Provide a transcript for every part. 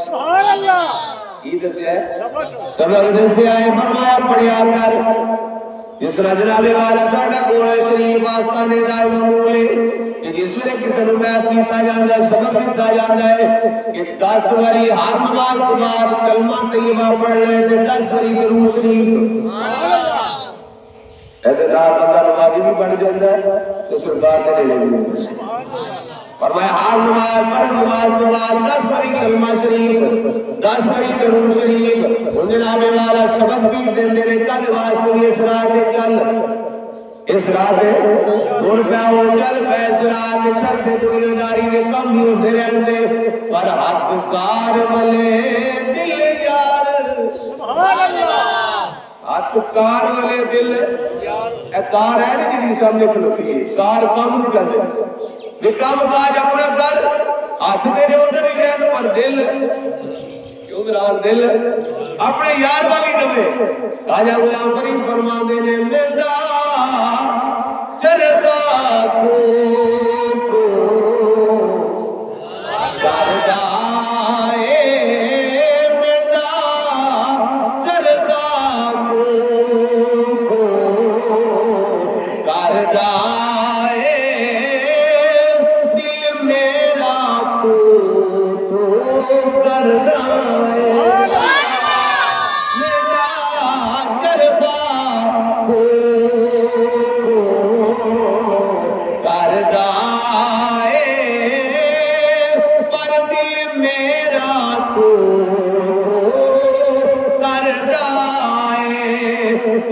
सुभान अल्लाह की दसिया सबक दसिया है फरमाया पढ़िया कर जिस तरह जनाबे वाला साडा गोले शरीफ आस्ताने दा मामूल है कि जिस वेले किसी को बैत कीता जांदा है सबक दिता जांदा है कि 10 बारी हर नमाज के बाद कलमा तैयबा पढ़ ले ते 10 बारी दरूद शरीफ सुभान अल्लाह एहतेदार बंदा नमाजी भी बन जाता है तो सरकार के नेड़े भी सुभान अल्लाह फरमाया हर नमाज के बाद 10 बारी कलमा शरीफ 10 बारी दरूद शरीफ उन जनाबे वाला सबक भी देंदे ने कद वास्ते भी इस रात दे चल इस रात गुण पाओ चल पै इस रात छड़ दे दुनियादारी दे कम ही होंदे रहंदे पर हाथ कार वाले दिल यार सुभान अल्लाह हाथ कार वाले दिल यार ए कार है नी जिहड़ी सामने खलोती है कार काम नहीं करदे वे काम काज अपना कर हाथ तेरे उधर ही रहन पर दिल क्यों दिल अपने यार वाली रवे राजा गुलाम फरीद फरमाते ने मेंदा चरदा को करदा ए मेंदा चरदा को करदा करदा मेरा चरदा हो करदा पर दिल मेरा तो करदा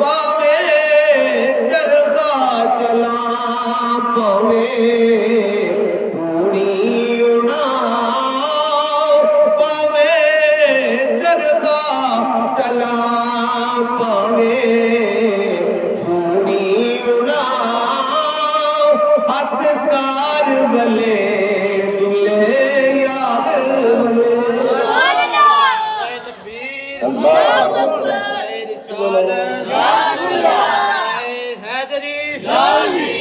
पावे चरदा चला पावे चला पावे पूरी उड़ा हाथ कार बले दुले यार तकबीर अल्लाह अकबर रिसालत हैदरी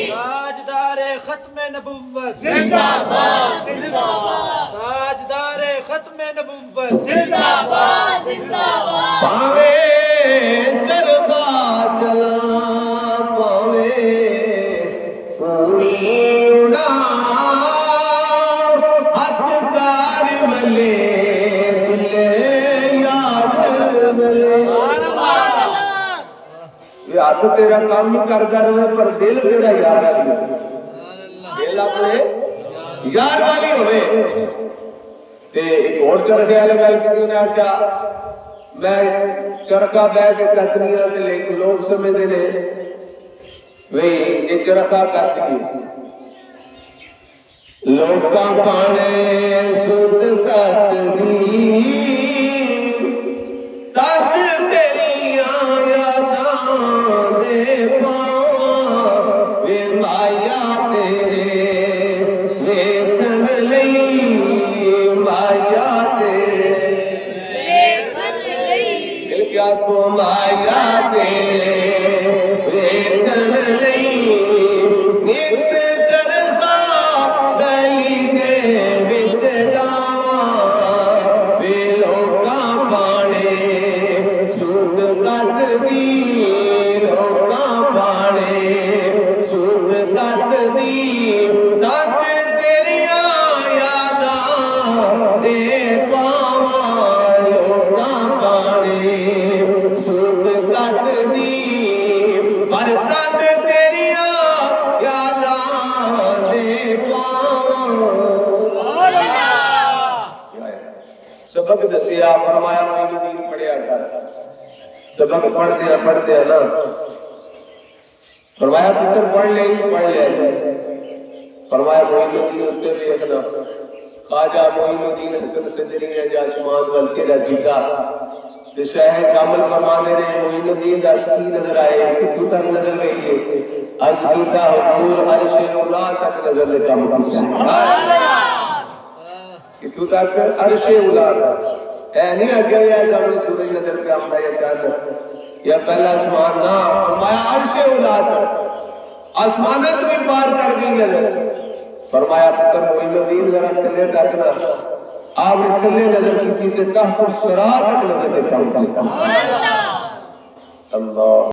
ताजदार खत्म नबुव्वत जिंदाबाद जिंदाबाद ताजदार खत्म नबुव्वत जिंदाबाद जिंदाबाद पावे चरदा चला पावे पूरी उड़ा हाथ कार मले दुले यार मले ये हाथ तेरा काम ही करदा रहे पर दिल तेरा यार वाली दिल अपने यार वाली होवे ते एक और चरखे वाली गल की ने आख्या मैं चरखा बह के कतनियां ते लेके लोग समझते ने वे ये चरखा करती लोकां पाने सुध कतदी तद तेरियां यादां दे पावां वे माया तेरे वेखण लई माया तेरे वेखण लई क्या को माया तेरे वेखण लई नित चरखा गली दे विच जावां वे लोकां पाणे सुध कतदी लोकां पाणे सुध कतदी तद तेरियां यादां दे पावां लोकां पाणे सुध कतदी पर तद तेरियां यादां दे पावां सबक दसिया फरमाया मोइनुद्दीन पढ़िया कर सबक पढ़ते ना फरमाया पुत्र पढ़ ले फरमाया मोइनुद्दीन उत्ते देखना ख्वाजा मोइनुद्दीन हसन सिंदरी ने आसमान वल चेहरा कीता ते शाह कामल फरमाते ने मोइनुद्दीन दा की नजर आए किथों तक नजर गई है आज कीता हुजूर अर्श उला तक नजर ले काम कीता सुभान अल्लाह किथों तक अर्श उला ऐ नहीं आगे या सामने सूरज नजर पे आंदा या चांद या पहला आसमान ना फरमाया अर्श उला तक आसमानत भी पार कर दी नजर फरमाया पुत्र मोइनुद्दीन जरा थले तकना आपने कल्ले नजर की तहत सिरात तक नजर देखा। अल्लाह